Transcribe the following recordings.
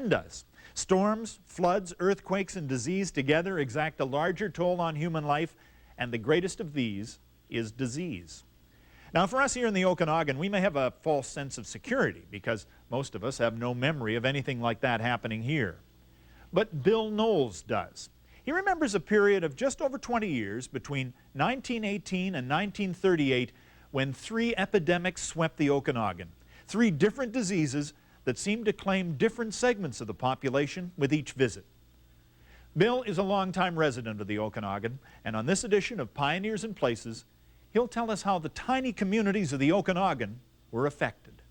does. Storms, floods, earthquakes, and disease together exact a larger toll on human life, and the greatest of these is disease. Now, for us here in the Okanagan, we may have a false sense of security because most of us have no memory of anything like that happening here. But Bill Knowles does. He remembers a period of just over 20 years between 1918 and 1938 when 3 epidemics swept the Okanagan. 3 different diseases that seemed to claim different segments of the population with each visit. Bill is a longtime resident of the Okanagan, and on this edition of Pioneers and Places, he'll tell us how the tiny communities of the Okanagan were affected.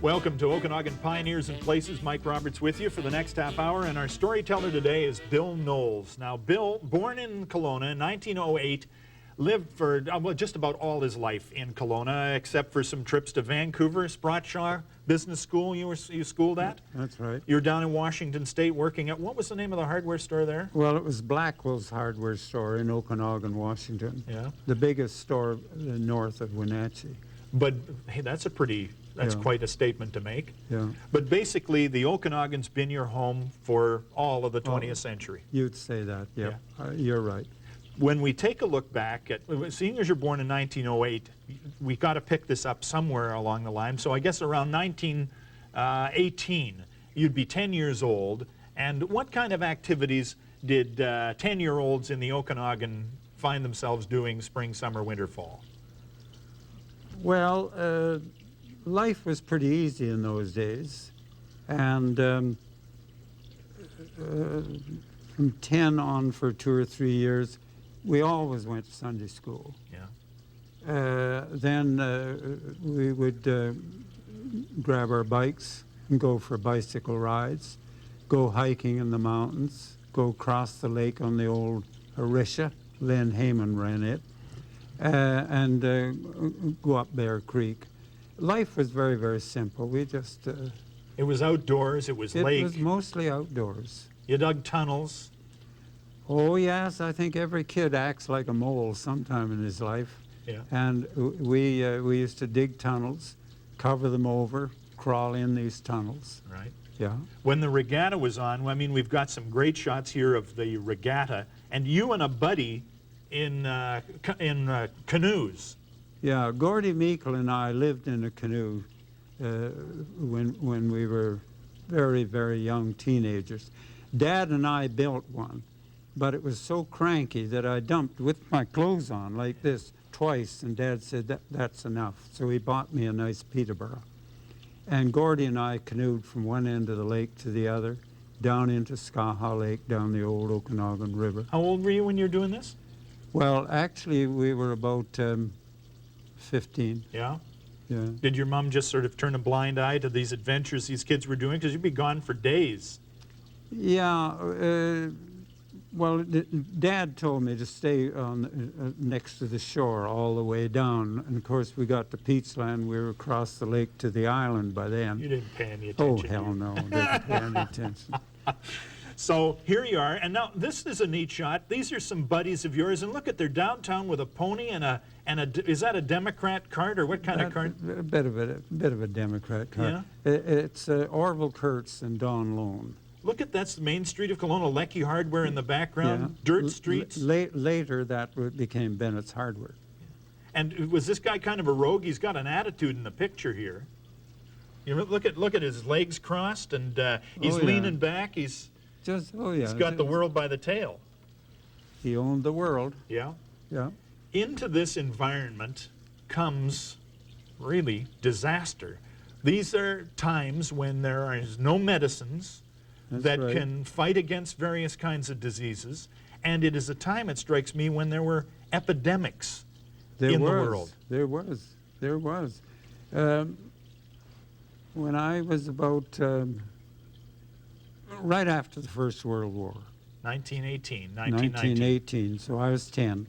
Welcome to Okanagan Pioneers and Places. Mike Roberts with you for the next half hour, and our storyteller today is Bill Knowles. Now, Bill, born in Kelowna in 1908, lived for well, just about all his life in Kelowna, except for some trips to Vancouver, Spratshaw Business School you schooled at? That's right. You're down in Washington State working at, what was the name of the hardware store there? Well, it was Blackwell's hardware store in Okanagan, Washington. Yeah. The biggest store north of Wenatchee. But, hey, that's quite a statement to make. Yeah. But basically, the Okanagan's been your home for all of the 20th century. You'd say that, yeah. You're right. When we take a look back at, seeing as you're born in 1908, we got to pick this up somewhere along the line. So I guess around 1918, you'd be 10 years old. And what kind of activities did 10-year-olds in the Okanagan find themselves doing spring, summer, winter, fall? Well, life was pretty easy in those days. And from 10 on for 2 or 3 years, we always went to Sunday school. Yeah. Then we would grab our bikes and go for bicycle rides, go hiking in the mountains, go across the lake on the old Arisha. Len Heyman ran it, and go up Bear Creek. Life was very, very simple. We just... it was outdoors, it was lake. It was mostly outdoors. You dug tunnels. Oh, yes, I think every kid acts like a mole sometime in his life. Yeah. And we used to dig tunnels, cover them over, crawl in these tunnels. Right. Yeah. When the regatta was on, I mean, we've got some great shots here of the regatta, and you and a buddy in canoes. Yeah, Gordy Meikle and I lived in a canoe when we were very, very young teenagers. Dad and I built one, but it was so cranky that I dumped with my clothes on like this twice, and Dad said, that's enough. So he bought me a nice Peterborough. And Gordy and I canoed from one end of the lake to the other, down into Skaha Lake, down the old Okanagan River. How old were you when you were doing this? Well, actually, we were about 15. Yeah? Yeah. Did your mom just sort of turn a blind eye to these adventures these kids were doing? Because you'd be gone for days. Yeah, well, Dad told me to stay on next to the shore all the way down. And of course, we got to Peachland. We were across the lake to the island by then. You didn't pay any Oh, attention. hell no, didn't pay any attention. So here you are, and now this is a neat shot. These are some buddies of yours, and look at, they're downtown with a pony and a is that a Democrat cart or what kind of cart? A bit of a Democrat cart. Yeah. It's Orville Kurtz and Don Lone. Look at, that's the main street of Kelowna, Lecky Hardware in the background, Yeah. dirt streets. Later, that became Bennett's Hardware. And was this guy kind of a rogue? He's got an attitude in the picture here. You know, look at his legs crossed, and he's leaning back. He's got the world by the tail. He owned the world. Yeah. Yeah. Into this environment comes really disaster. These are times when there is no medicines that can fight against various kinds of diseases, and it is a time, it strikes me, when there were epidemics in the world. There was. there was. When I was about right after the First World War, 1918, 1918, so I was 10,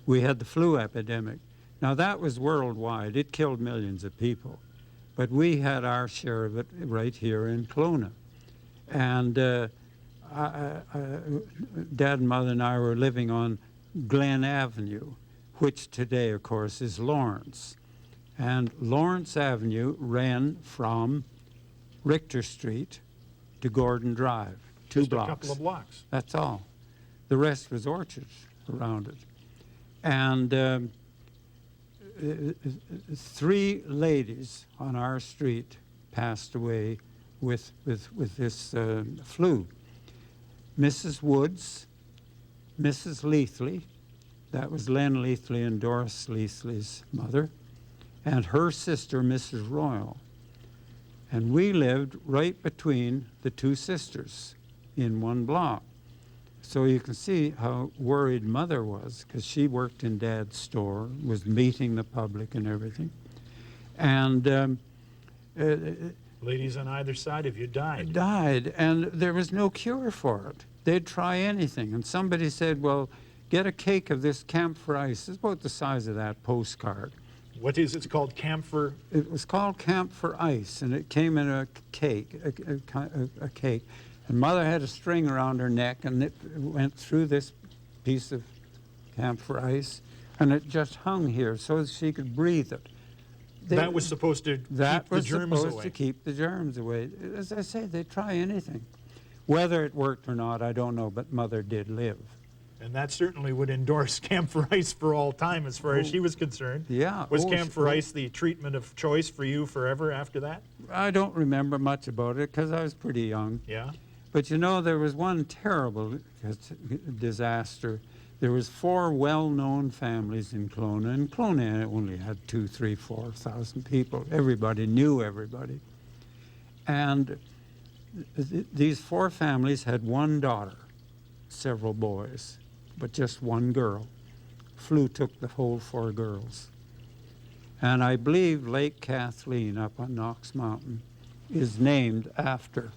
we had the flu epidemic. Now that was worldwide. It killed millions of people. But we had our share of it right here in Kelowna. And Dad and Mother and I were living on Glen Avenue, which today, of course, is Lawrence. And Lawrence Avenue ran from Richter Street to Gordon Drive, two Just blocks. a couple of blocks. That's all. The rest was orchards around it. And 3 ladies on our street passed away with this flu. Mrs. Woods, Mrs. Leithley, that was Len Leithley and Doris Leithley's mother, and her sister, Mrs. Royal. And we lived right between the 2 sisters in one block. So you can see how worried Mother was, because she worked in Dad's store, was meeting the public and everything. And Ladies on either side of you died. died, and there was no cure for it. They'd try anything. And somebody said, well, get a cake of this camphor ice. It's about the size of that postcard. What is it? It's called camphor? It was called camphor ice, and it came in a cake, a cake. And Mother had a string around her neck, and it went through this piece of camphor ice, and it just hung here so she could breathe it. That was supposed to keep the germs away. That was supposed to keep the germs away. As I say, they try anything. Whether it worked or not, I don't know, but Mother did live. And that certainly would endorse camphor ice for all time as far as she was concerned. Yeah. Was camphor ice the treatment of choice for you forever after that? I don't remember much about it because I was pretty young. Yeah. But you know, there was one terrible disaster. There was 4 well-known families in Kelowna, and Kelowna only had 2,000, 3,000, 4,000 people. Everybody knew everybody. And these 4 families had 1 daughter, several boys, but just 1 girl. Flu took the whole 4 girls. And I believe Lake Kathleen up on Knox Mountain is named after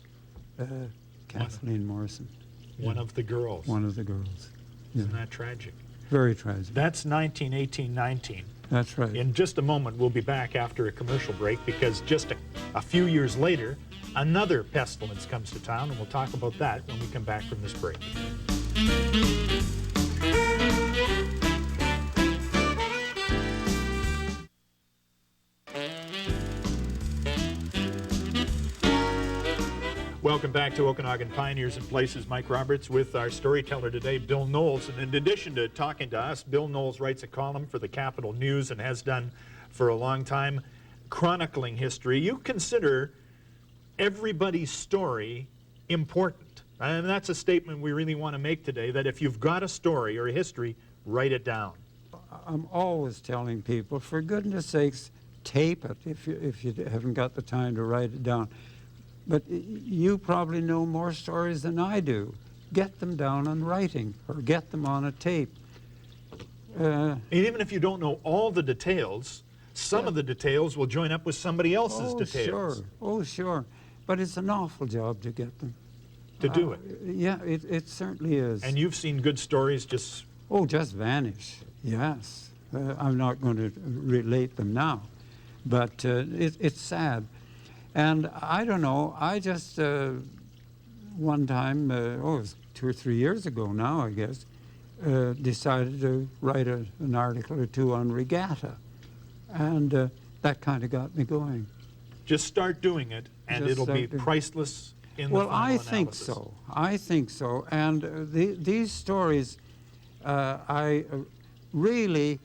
Kathleen Morrison. One of the girls. One of the girls. Yeah. Isn't that tragic? Very tragic. That's 1918-19. That's right. In just a moment, we'll be back after a commercial break because just a few years later, another pestilence comes to town, and we'll talk about that when we come back from this break. Welcome back to Okanagan Pioneers and Places. Mike Roberts with our storyteller today, Bill Knowles. And in addition to talking to us, Bill Knowles writes a column for the Capital News and has done for a long time, chronicling history. You consider everybody's story important. And that's a statement we really want to make today, that if you've got a story or a history, write it down. I'm always telling people, for goodness sakes, tape it if you haven't got the time to write it down. But you probably know more stories than I do. Get them down on writing or get them on a tape. And even if you don't know all the details, some of the details will join up with somebody else's details. Sure. Oh, sure. But it's an awful job to get them. To do it. Yeah, it certainly is. And you've seen good stories just... Oh, just vanish, yes. I'm not going to relate them now. But it's sad. And I don't know, I just, one time, it was 2 or 3 years ago now, I guess, decided to write an article or 2 on regatta. And that kind of got me going. Just start doing it, and it'll be priceless in the final analysis. Well, I think so. I think so. And these stories, I really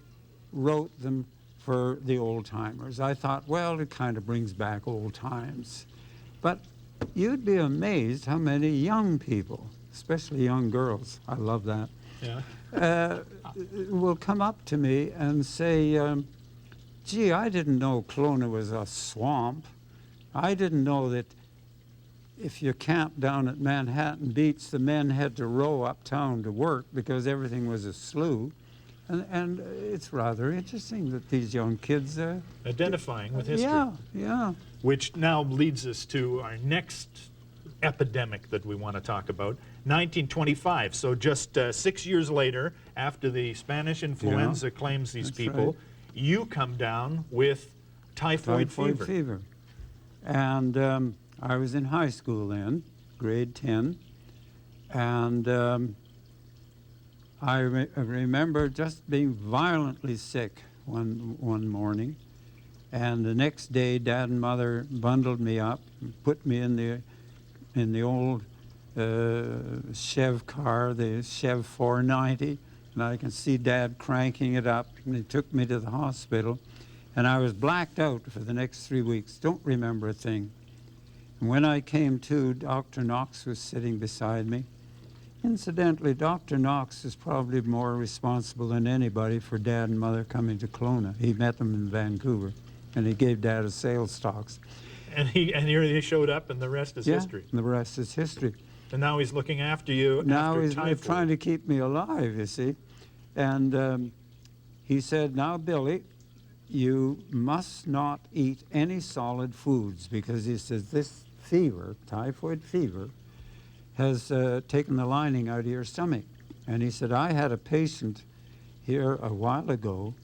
wrote them for the old-timers. I thought, well, it kind of brings back old times. But you'd be amazed how many young people, especially young girls, I love that, will come up to me and say, gee, I didn't know Kelowna was a swamp. I didn't know that if you camped down at Manhattan Beach, the men had to row uptown to work because everything was a slough. And it's rather interesting that these young kids Identifying with history. Yeah. Which now leads us to our next epidemic that we want to talk about, 1925. So just 6 years later, after the Spanish influenza claims these people, right. you come down with typhoid fever. And I was in high school then, grade 10, and I remember just being violently sick one morning, and the next day Dad and Mother bundled me up and put me in the old Chev car, the Chev 490, and I can see Dad cranking it up, and he took me to the hospital, and I was blacked out for the next 3 weeks, don't remember a thing. And when I came to, Dr. Knox was sitting beside me. Incidentally, Dr. Knox is probably more responsible than anybody for Dad and Mother coming to Kelowna. He met them in Vancouver, and he gave Dad a sales talks. And here he showed up, and the rest is history. And the rest is history. And now he's looking after you. Now he's typhoid. trying to keep me alive, you see. And he said, "Now, Billy, you must not eat any solid foods," because he says this fever, typhoid fever, has taken the lining out of your stomach. And he said, I had a patient here a while ago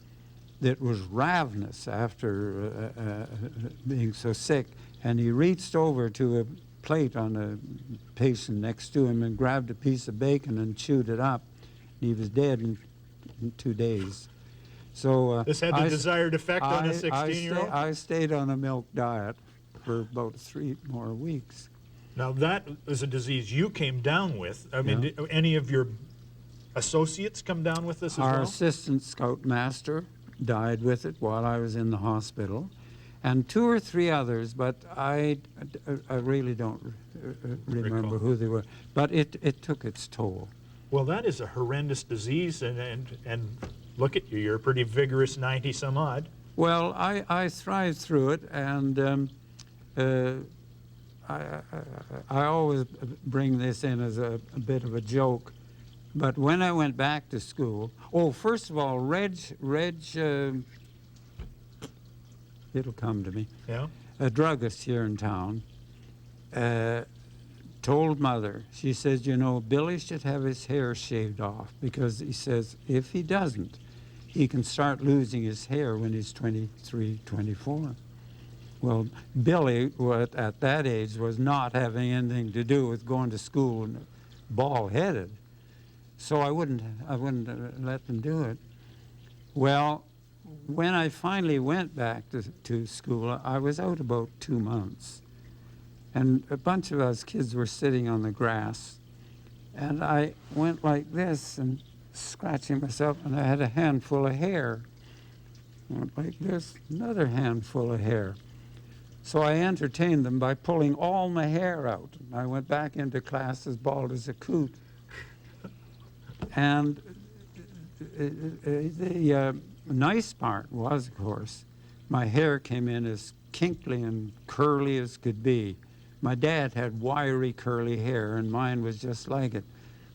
that was ravenous after being so sick, and he reached over to a plate on a patient next to him and grabbed a piece of bacon and chewed it up. And he was dead in 2 days. So this had the desired effect on a 16-year-old? I stayed on a milk diet for about 3 more weeks. Now that is a disease you came down with. I mean, did any of your associates come down with this as well? Our assistant scoutmaster died with it while I was in the hospital, and 2 or 3 others, but I really don't remember who they were. But it took its toll. Well, that is a horrendous disease, and look at you, you're a pretty vigorous 90-some-odd. Well, I thrived through it, and I always bring this in as a bit of a joke, but when I went back to school, first of all, Reg, it'll come to me. Yeah. A druggist here in town told Mother, she says, Billy should have his hair shaved off, because he says if he doesn't, he can start losing his hair when he's 23, 24. Well, Billy, at that age, was not having anything to do with going to school and bald-headed, so I wouldn't let them do it. Well, when I finally went back to school, I was out about 2 months, and a bunch of us kids were sitting on the grass, and I went like this and scratching myself, and I had a handful of hair. I went like this, another handful of hair. So I entertained them by pulling all my hair out. I went back into class as bald as a coot. And the nice part was, of course, my hair came in as kinkly and curly as could be. My dad had wiry, curly hair, and mine was just like it.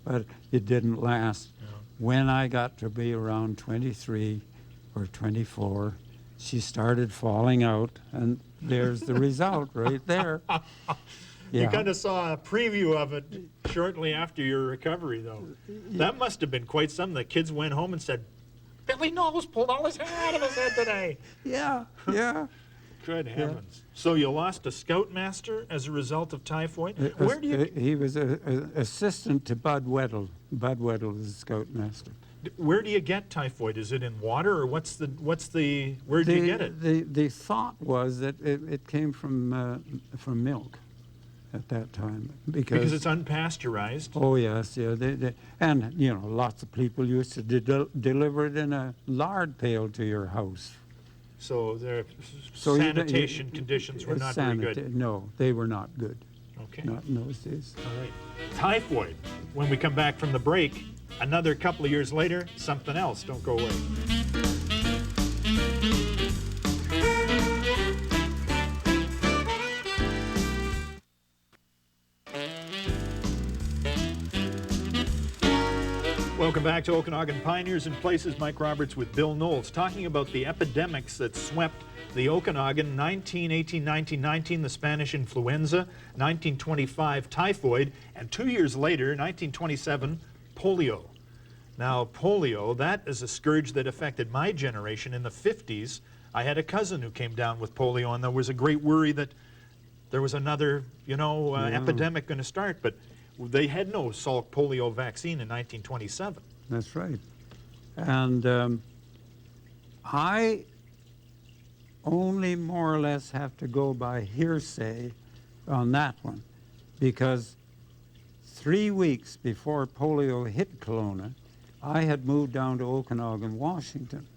But it didn't last. Yeah. When I got to be around 23 or 24, she started falling out, and there's the result right there. Yeah. You kind of saw a preview of it shortly after your recovery, though. That must have been quite something. The kids went home and said, Billy Knowles pulled all his hair out of his head today. Yeah. Good heavens. So you lost a scoutmaster as a result of typhoid? Where do you... He was an assistant to Bud Weddle. Bud Weddle was the scoutmaster. Where do you get typhoid? Is it in water, or where do you get it? The thought was that it came from milk at that time, because it's unpasteurized. Oh yes, yeah. And lots of people used to deliver it in a lard pail to your house. So their sanitation conditions were not very good. No, they were not good. Okay. Not in those days. All right. Typhoid. When we come back from the break, another couple of years later, something else. Don't go away. Welcome back to Okanagan Pioneers and Places. Mike Roberts with Bill Knowles, talking about the epidemics that swept the Okanagan. 1919, the Spanish influenza, 1925 typhoid, and 2 years later, 1927, polio. Now, polio, that is a scourge that affected my generation. In the 50s, I had a cousin who came down with polio, and there was a great worry that there was another, epidemic going to start, but they had no Salk polio vaccine in 1927. That's right. And I only more or less have to go by hearsay on that one, because 3 weeks before polio hit Kelowna, I had moved down to Okanagan, Washington,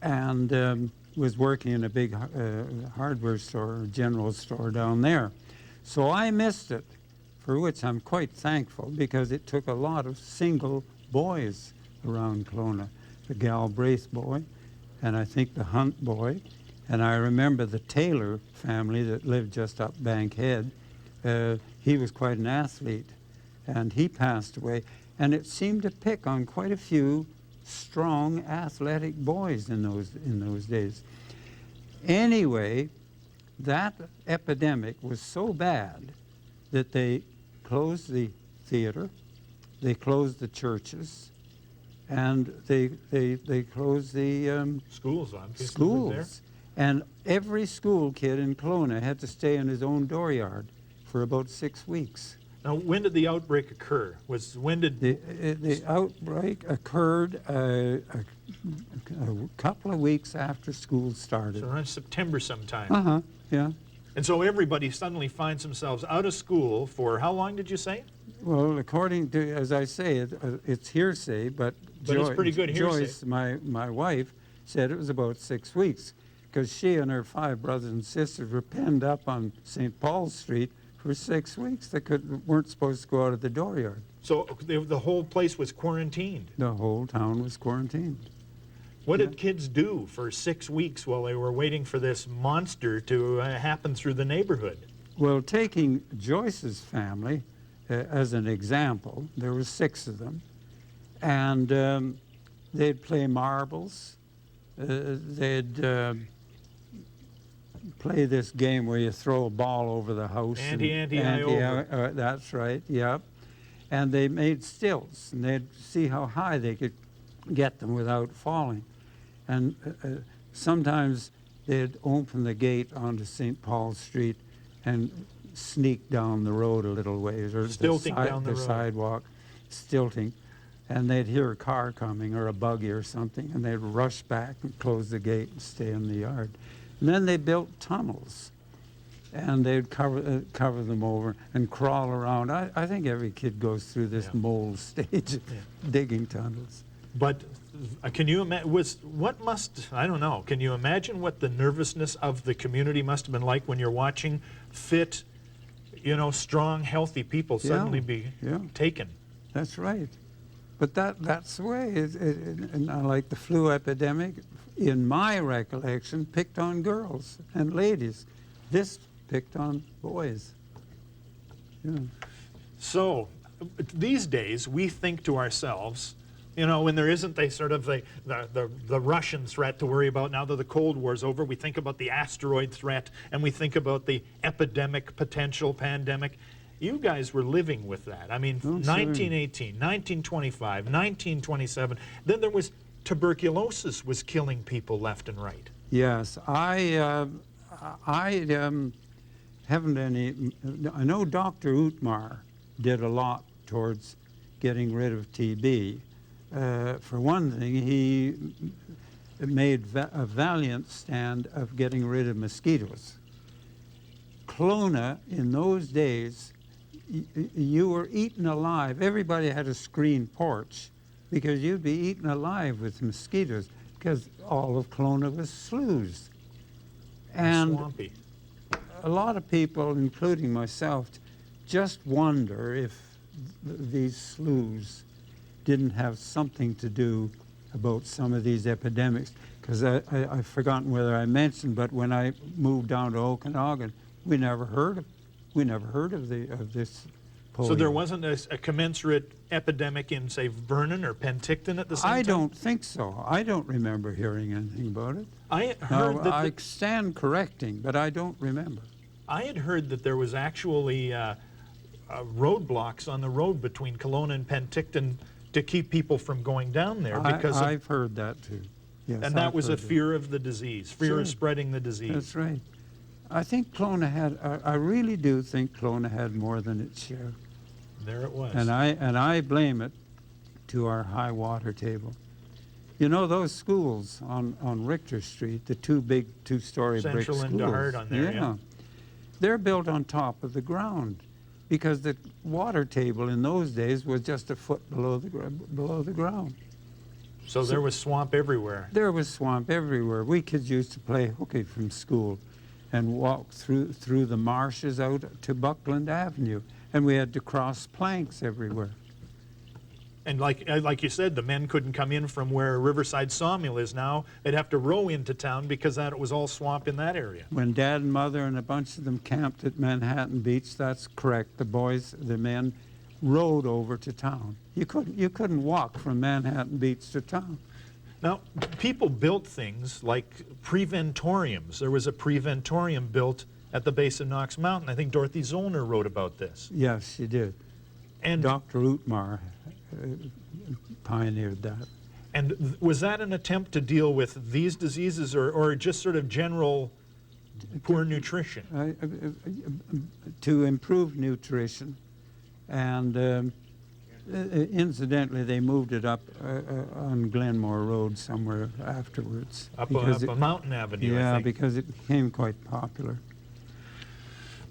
and was working in a big hardware store, general store down there. So I missed it, for which I'm quite thankful, because it took a lot of single boys around Kelowna. The Galbraith boy, and I think the Hunt boy, and I remember the Taylor family that lived just up Bankhead. He was quite an athlete, and he passed away. And it seemed to pick on quite a few strong, athletic boys in those days. Anyway, that epidemic was so bad that they closed the theater, they closed the churches, and they closed the Schools, obviously. schools. And every school kid in Kelowna had to stay in his own dooryard for about 6 weeks. Now, when did the outbreak occur? The outbreak occurred a couple of weeks after school started. So around September sometime. Yeah. And so everybody suddenly finds themselves out of school for how long did you say? Well, according to, as I say, it's hearsay, but It's pretty good hearsay. Joyce, my wife, said it was about 6 weeks, because she and her 5 brothers and sisters were penned up on St. Paul's Street for 6 weeks. They weren't supposed to go out of the dooryard. So the whole place was quarantined. The whole town was quarantined. What did kids do for 6 weeks while they were waiting for this monster to happen through the neighborhood? Well, taking Joyce's family as an example, there were 6 of them, and they'd play marbles. They'd play this game where you throw a ball over the house. Ante-over. That's right, yep. And they made stilts, and they'd see how high they could get them without falling. And sometimes they'd open the gate onto St. Paul Street and sneak down the road a little ways, or Stilting down the road. sidewalk, stilting. And they'd hear a car coming or a buggy or something, and they'd rush back and close the gate and stay in the yard. And then they built tunnels, and they'd cover them over and crawl around. I think every kid goes through this mold stage of digging tunnels. But can you imagine, I don't know, can you imagine what the nervousness of the community must have been like when you're watching fit, strong, healthy people suddenly be taken? That's right. But that's the way. And like the flu epidemic, in my recollection, picked on girls and ladies. This picked on boys. Yeah. So these days we think to ourselves, when there isn't the Russian threat to worry about now that the Cold War's over, we think about the asteroid threat, and we think about the epidemic potential pandemic. You guys were living with that. I mean, 1918, 1925, 1927. Then there was tuberculosis was killing people left and right. Yes, I haven't any. I know Dr. Utmar did a lot towards getting rid of TB. For one thing, he made a valiant stand of getting rid of mosquitoes. Kelowna, in those days, you were eaten alive. Everybody had a screen porch because you'd be eaten alive with mosquitoes because all of Kelowna was sloughs. And swampy. A lot of people, including myself, just wonder if these sloughs didn't have something to do about some of these epidemics. Because I've forgotten whether I mentioned, but when I moved down to Okanagan, we never heard of this polio. So there wasn't a commensurate epidemic in, say, Vernon or Penticton at the same time? I don't think so. I don't remember hearing anything about it. I heard Now, that I stand correcting, but I don't remember. I had heard that there was actually roadblocks on the road between Kelowna and Penticton to keep people from going down there because of, I've heard that too. Yes, and that I've was a heard it. fear of the disease, fear Sure. of spreading the disease. That's right. I think Kelowna had, I really do think Kelowna had more than its share. There it was. And I blame it to our high water table. You know those schools on Richter Street, the two big two-story brick Central schools? and DeHart on there, yeah. They're built on top of the ground because the water table in those days was just a foot below the ground. So there was swamp everywhere. There was swamp everywhere. We kids used to play hooky from school and walk through the marshes out to Buckland Avenue, and we had to cross planks everywhere. And like you said, the men couldn't come in from where Riverside Sawmill is now. They'd have to row into town because it was all swamp in that area. When Dad and Mother and a bunch of them camped at Manhattan Beach, that's correct. The men, rowed over to town. You couldn't walk from Manhattan Beach to town. Now, people built things like preventoriums. There was a preventorium built at the base of Knox Mountain. I think Dorothy Zollner wrote about this. Yes, she did. And Dr. Utmar pioneered that. And was that an attempt to deal with these diseases or just sort of general poor nutrition? To improve nutrition, and incidentally, they moved it up on Glenmore Road somewhere afterwards. Up a mountain avenue, yeah, I think. because it became quite popular.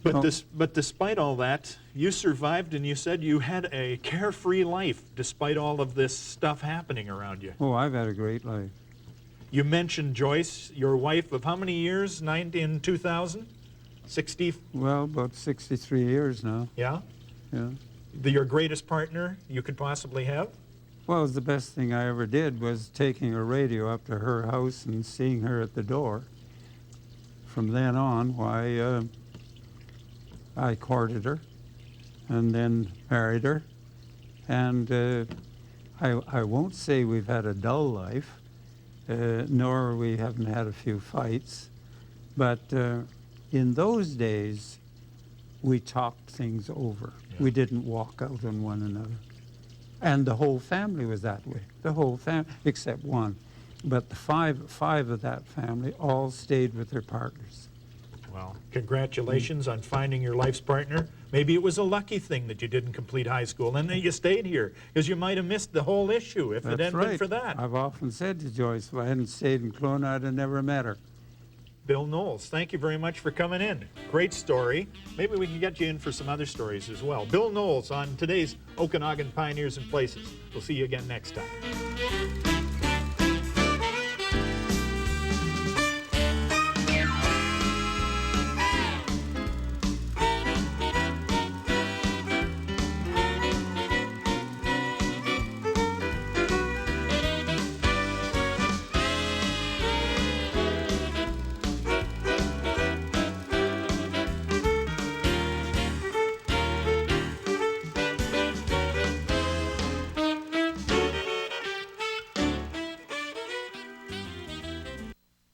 But despite all that, you survived, and you said you had a carefree life despite all of this stuff happening around you. Oh, I've had a great life. You mentioned Joyce, your wife of how many years? In 2000? 60? Well, about 63 years now. Yeah? Yeah. Your greatest partner you could possibly have? Well, it was the best thing I ever did was taking a radio up to her house and seeing her at the door. From then on, why, I courted her and then married her. And I won't say we've had a dull life, nor we haven't had a few fights. But in those days, we talked things over. Yeah. We didn't walk out on one another. And the whole family was that way. The whole family, except one. But the five of that family all stayed with their partners. Well, congratulations on finding your life's partner. Maybe it was a lucky thing that you didn't complete high school and that you stayed here, because you might have missed the whole issue if it hadn't been for that. I've often said to Joyce, if I hadn't stayed in Kelowna, I'd have never met her. Bill Knowles, thank you very much for coming in. Great story. Maybe we can get you in for some other stories as well. Bill Knowles on today's Okanagan Pioneers and Places. We'll see you again next time.